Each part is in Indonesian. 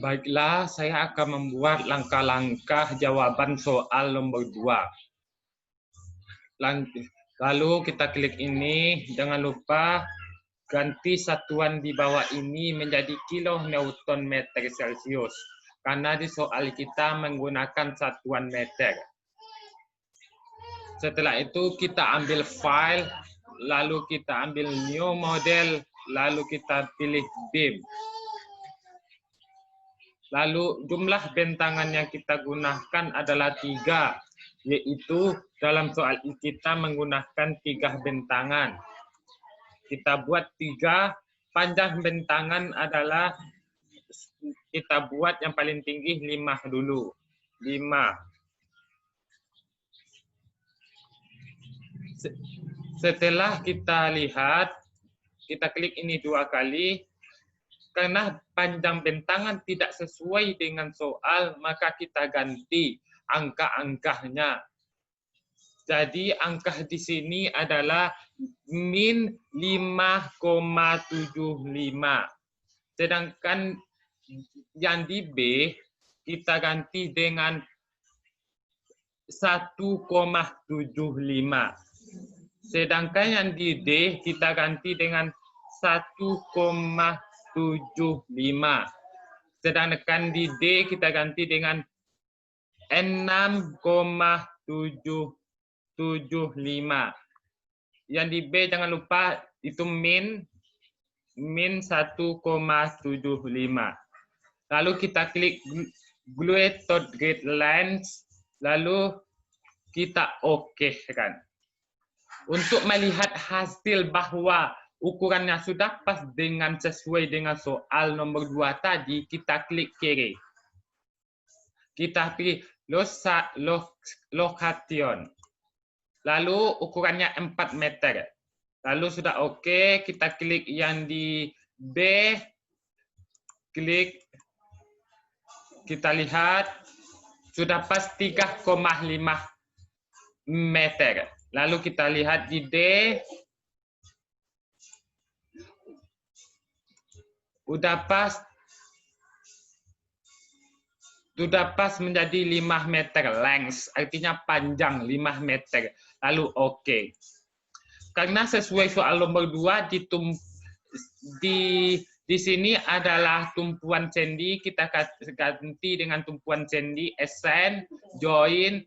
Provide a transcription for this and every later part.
Baiklah, saya akan membuat langkah-langkah jawaban soal nomor 2. Lalu kita klik ini, jangan lupa ganti satuan di bawah ini menjadi kilo Newton meter Celsius. Karena di soal kita menggunakan satuan meter. Setelah itu kita ambil file, lalu kita ambil new model, lalu kita pilih beam. Lalu jumlah bentangan yang kita gunakan adalah 3, yaitu dalam soal kita menggunakan 3 bentangan. Kita buat 3, panjang bentangan adalah kita buat yang paling tinggi 5 dulu. 5. Setelah kita lihat, kita klik ini 2 kali. Karena panjang bentangan tidak sesuai dengan soal, maka kita ganti angka-angkanya. Jadi angka di sini adalah min 5,75. Sedangkan yang di B kita ganti dengan 1,75. Sedangkan yang di D kita ganti dengan 1,75. Sedangkan di D kita ganti dengan 6,775. Yang di B jangan lupa itu min 1,75. Lalu kita klik Glue to Grid Lines, lalu kita oke kan. Untuk melihat hasil bahwa ukurannya sudah pas dengan sesuai dengan soal nomor 2 tadi, kita klik kiri. Kita pilih location. Lalu ukurannya 4 meter. Lalu sudah oke, kita klik yang di B. Klik. Kita lihat sudah pas 3,5 meter. Lalu kita lihat di D. Sudah pas menjadi 5 meter length, artinya panjang 5 meter. Lalu oke. Karena sesuai soal nomor 2 di sini adalah tumpuan sendi, kita ganti dengan tumpuan sendi, ascend, join,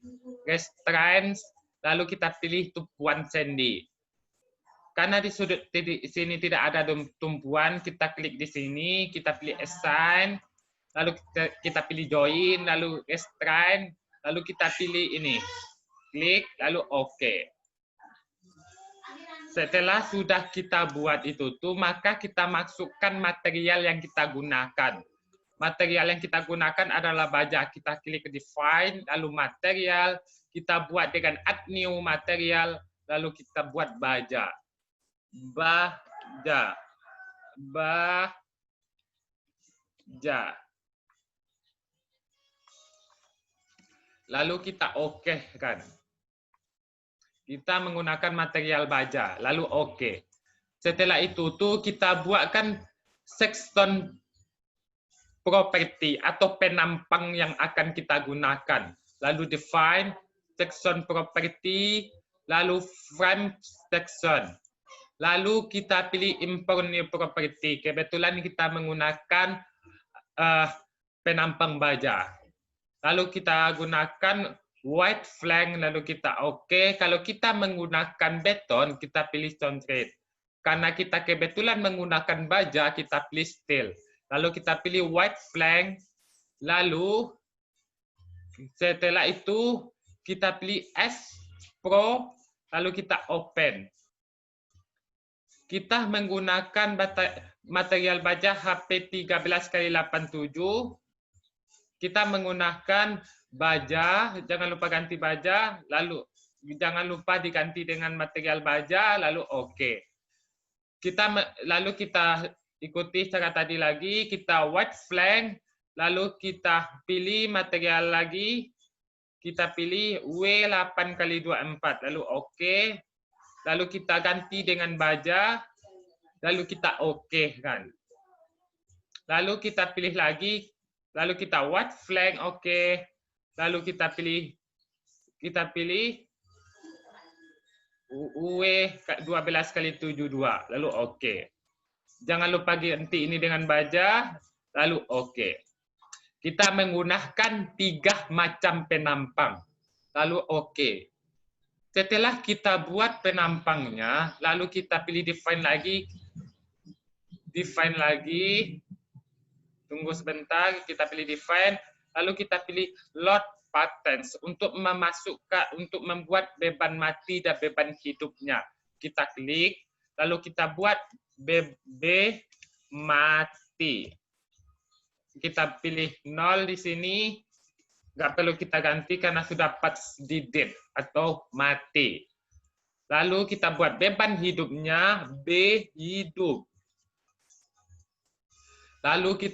restraint, lalu kita pilih tumpuan sendi. Karena di sini tidak ada tumpuan, kita klik di sini, kita pilih assign, lalu kita pilih join, lalu restrain, lalu kita pilih ini. Klik, lalu oke. Setelah sudah kita buat itu maka kita masukkan material yang kita gunakan. Material yang kita gunakan adalah baja. Kita klik define, lalu material, kita buat dengan add new material, lalu kita buat baja. Baja. Lalu kita oke kan. Kita menggunakan material baja, lalu oke. Setelah itu kita buatkan section property atau penampang yang akan kita gunakan. Lalu define section property, lalu frame section. Lalu kita pilih import new property. Kebetulan kita menggunakan penampang baja. Lalu kita gunakan white flank, lalu kita oke. Kalau kita menggunakan beton, kita pilih concrete. Karena kita kebetulan menggunakan baja, kita pilih steel. Lalu kita pilih white flank. Lalu setelah itu kita pilih S Pro, lalu kita open. Kita menggunakan material baja HP 13x87. Kita menggunakan baja, jangan lupa ganti baja, lalu jangan lupa diganti dengan material baja, lalu oke. Lalu kita ikuti cara tadi lagi, kita white flank, lalu kita pilih material lagi, kita pilih W8x24, lalu oke. Lalu kita ganti dengan baja, lalu kita oke kan. Lalu kita pilih lagi, Lalu kita white flank, oke. Lalu kita pilih UE 12 kali 72, lalu oke. Jangan lupa ganti ini dengan baja, lalu oke. Kita menggunakan 3 macam penampang, lalu oke. Setelah kita buat penampangnya, lalu kita pilih define lagi. Tunggu sebentar, kita pilih define, lalu kita pilih load patterns untuk membuat beban mati dan beban hidupnya. Kita klik, lalu kita buat BB mati. Kita pilih 0 di sini, nggak perlu kita ganti karena sudah pas di dead atau mati. Lalu kita buat beban hidupnya B hidup. Lalu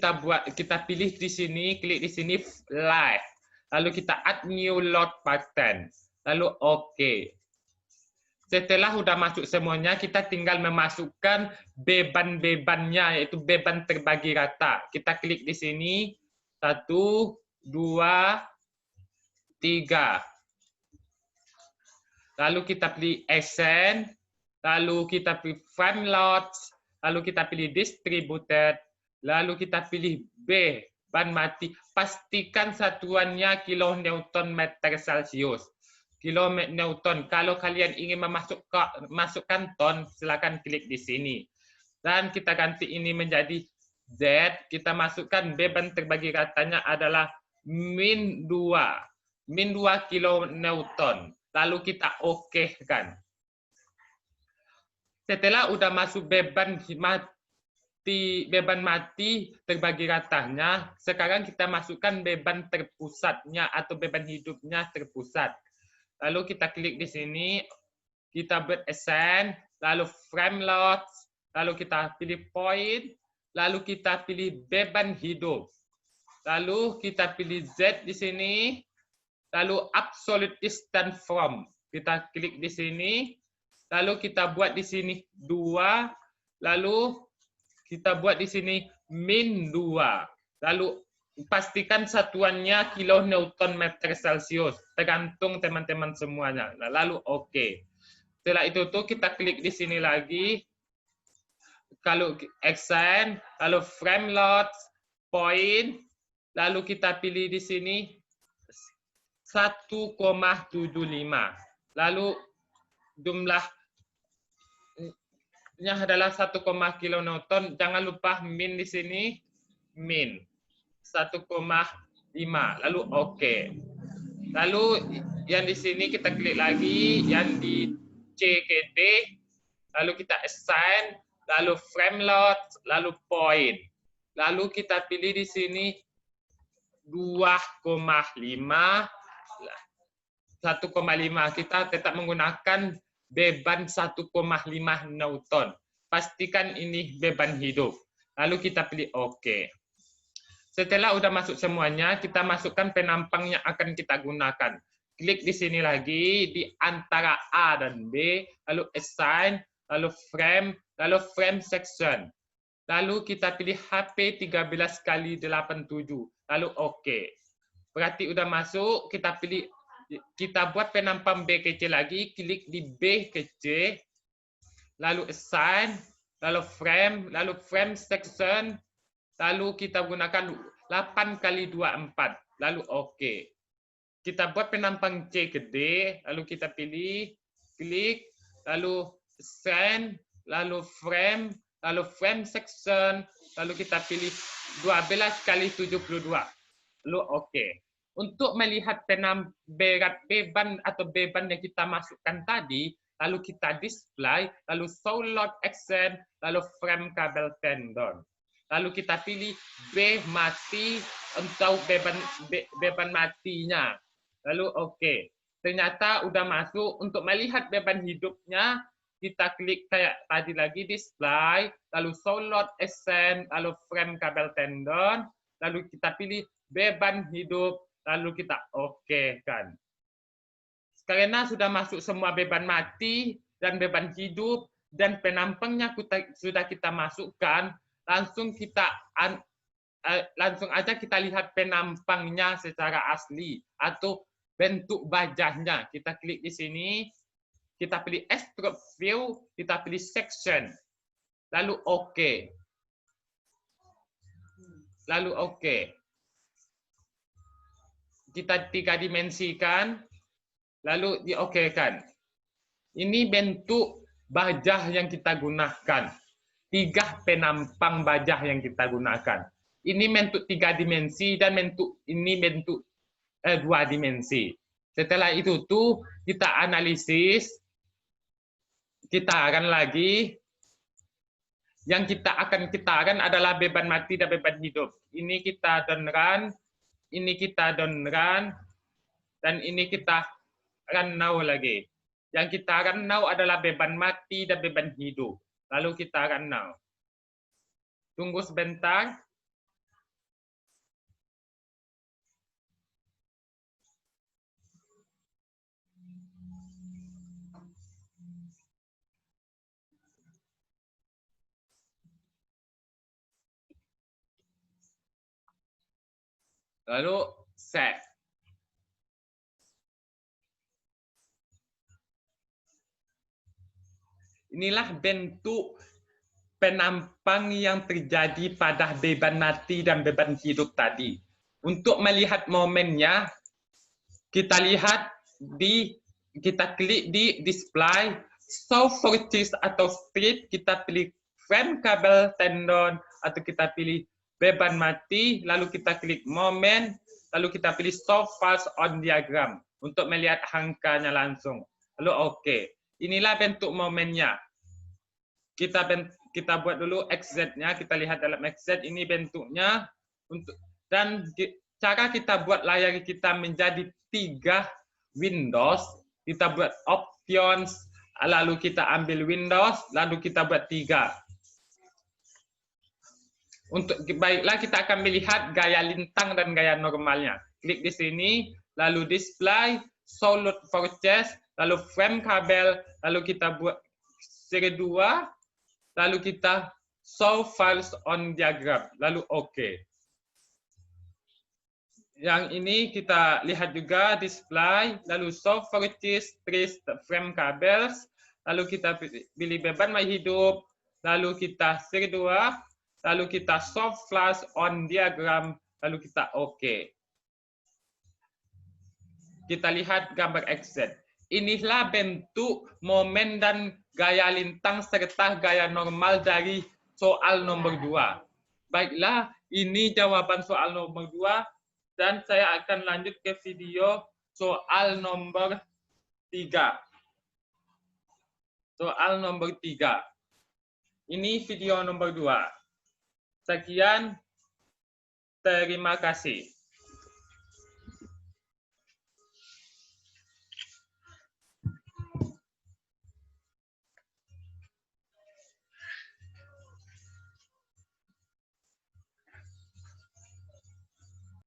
kita pilih di sini, klik di sini live. Lalu kita add new load pattern. Lalu oke. Setelah sudah masuk semuanya, kita tinggal memasukkan beban-bebannya, yaitu beban terbagi rata. Kita klik di sini, 1, 2, 3. Lalu kita pilih ascend, lalu kita pilih frame loads, lalu kita pilih distributed, lalu kita pilih B, ban mati. Pastikan satuannya kilonewton meter Celsius. Kilonewton. Kalau kalian ingin masukkan ton, silakan klik di sini. Dan kita ganti ini menjadi Z. Kita masukkan beban terbagi ratanya adalah min 2 kilonewton. Lalu kita oke-kan. Setelah udah masuk beban mati terbagi ratanya, sekarang kita masukkan beban terpusatnya atau beban hidupnya terpusat. Lalu kita klik di sini, kita buat ascend, lalu frame loads, lalu kita pilih point, lalu kita pilih beban hidup. Lalu kita pilih Z di sini, lalu absolute distance from. Kita klik di sini, lalu kita buat di sini 2, lalu kita buat di sini min 2. Lalu pastikan satuannya kilonewton meter Celsius. Tergantung teman-teman semuanya. Lalu oke. Setelah itu tuh kita klik di sini lagi. Kalau extend, lalu frame loads, point, lalu kita pilih di sini 1,75. Lalu jumlah adalah 1, kilonewton. Jangan lupa min di sini, min 1,5. Lalu oke. Lalu yang di sini kita klik lagi, yang di C ke D, lalu kita assign, lalu frame load, lalu point. Lalu kita pilih di sini 2,5. 1,5. Kita tetap menggunakan beban 1,5 Newton. Pastikan ini beban hidup. Lalu kita pilih oke. Setelah udah masuk semuanya, kita masukkan penampang yang akan kita gunakan. Klik di sini lagi, di antara A dan B, lalu assign, lalu frame section. Lalu kita pilih HP 13 kali 87, lalu oke. Berarti udah masuk, kita buat penampang B ke C lagi, klik di B ke C, lalu assign, lalu frame section, lalu kita gunakan 8 kali 24, lalu oke. Kita buat penampang C ke D, lalu kita pilih, klik, lalu assign, lalu frame section, lalu kita pilih 12 kali 72, lalu oke. Untuk melihat berat beban atau beban yang kita masukkan tadi, lalu kita display, lalu show load action, lalu frame kabel tendon. Lalu kita pilih B mati untuk beban matinya. Lalu oke. Ternyata udah masuk. Untuk melihat beban hidupnya, kita klik kayak tadi lagi display, lalu show load action, lalu frame kabel tendon, lalu kita pilih beban hidup. Lalu kita oke-kan. Karena sudah masuk semua beban mati dan beban hidup dan penampangnya sudah kita masukkan, langsung kita langsung aja kita lihat penampangnya secara asli atau bentuk bajahnya. Kita klik di sini, kita pilih extrude view, kita pilih section, lalu OK. Lalu OK. Kita 3 dimensikan, lalu di-OK-kan. Ini bentuk bajah yang kita gunakan. 3 penampang bajah yang kita gunakan. Ini bentuk 3 dimensi dan ini bentuk 2 dimensi. Setelah itu tuh kita analisis, kita akan lagi. Yang kita akan adalah beban mati dan beban hidup. Ini kita down run, ini kita down run, dan ini kita run now lagi. Yang kita run now adalah beban mati dan beban hidup. Lalu kita run now. Tunggu sebentar. Lalu set. Inilah bentuk penampang yang terjadi pada beban mati dan beban hidup tadi. Untuk melihat momennya, kita klik di display, show forces atau street, kita pilih frame, kabel, tendon, atau kita pilih beban mati, lalu kita klik moment, lalu kita pilih show files on diagram untuk melihat angkanya langsung. Lalu OK. Inilah bentuk momennya. Kita buat dulu XZ-nya, kita lihat dalam XZ ini bentuknya. Dan cara kita buat layar kita menjadi 3 Windows, kita buat options, lalu kita ambil Windows, lalu kita buat 3. Baiklah, kita akan melihat gaya lintang dan gaya normalnya. Klik di sini, lalu display, solid forces, lalu frame kabel, lalu kita buat seri 2, lalu kita show files on diagram, lalu OK. Yang ini kita lihat juga display, lalu show forces, trace frame kabel, lalu kita pilih beban hidup, lalu kita seri 2, lalu kita show flash on diagram, lalu kita OK. Kita lihat gambar XZ. Inilah bentuk momen dan gaya lintang serta gaya normal dari soal nomor 2. Baiklah, ini jawaban soal nomor 2 dan saya akan lanjut ke video soal nomor 3. Soal nomor 3. Ini video nomor 2. Sekian, terima kasih.